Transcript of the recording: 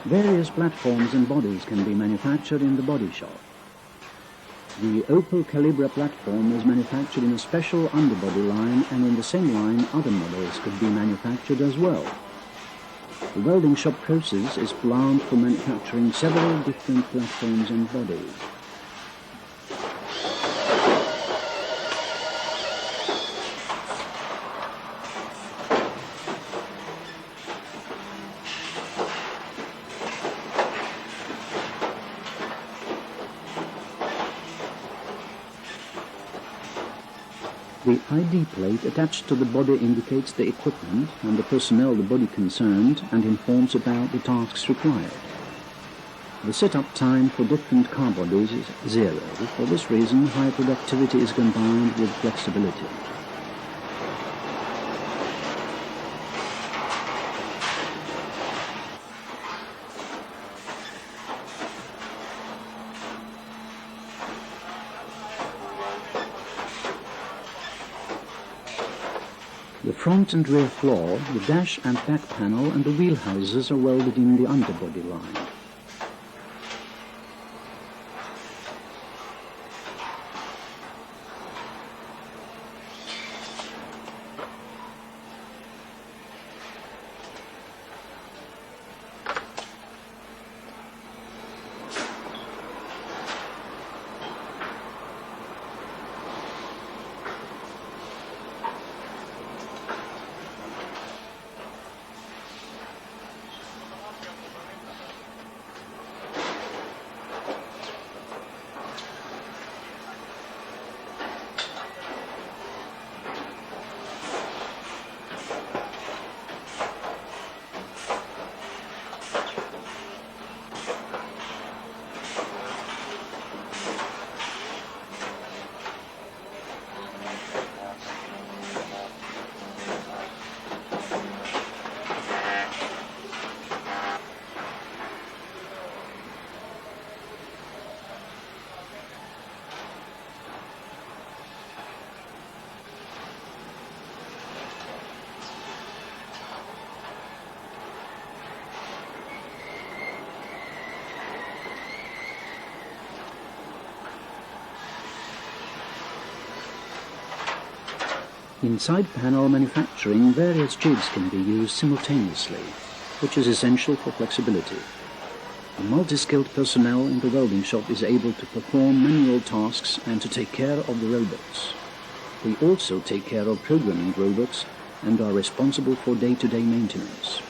Various platforms and bodies can be manufactured in the body shop. The Opel Calibra platform is manufactured in a special underbody line, and in the same line other models could be manufactured as well. The welding shop process is planned for manufacturing several different platforms and bodies. The ID plate attached to the body indicates the equipment and the personnel the body concerned and informs about the tasks required. The setup time for different car bodies is 0. For this reason, high productivity is combined with flexibility. The front and rear floor, the dash and back panel and the wheel houses are welded in the underbody line. In side panel manufacturing, various jigs can be used simultaneously, which is essential for flexibility. The multi-skilled personnel in the welding shop is able to perform manual tasks and to take care of the robots. They also take care of programming robots and are responsible for day-to-day maintenance.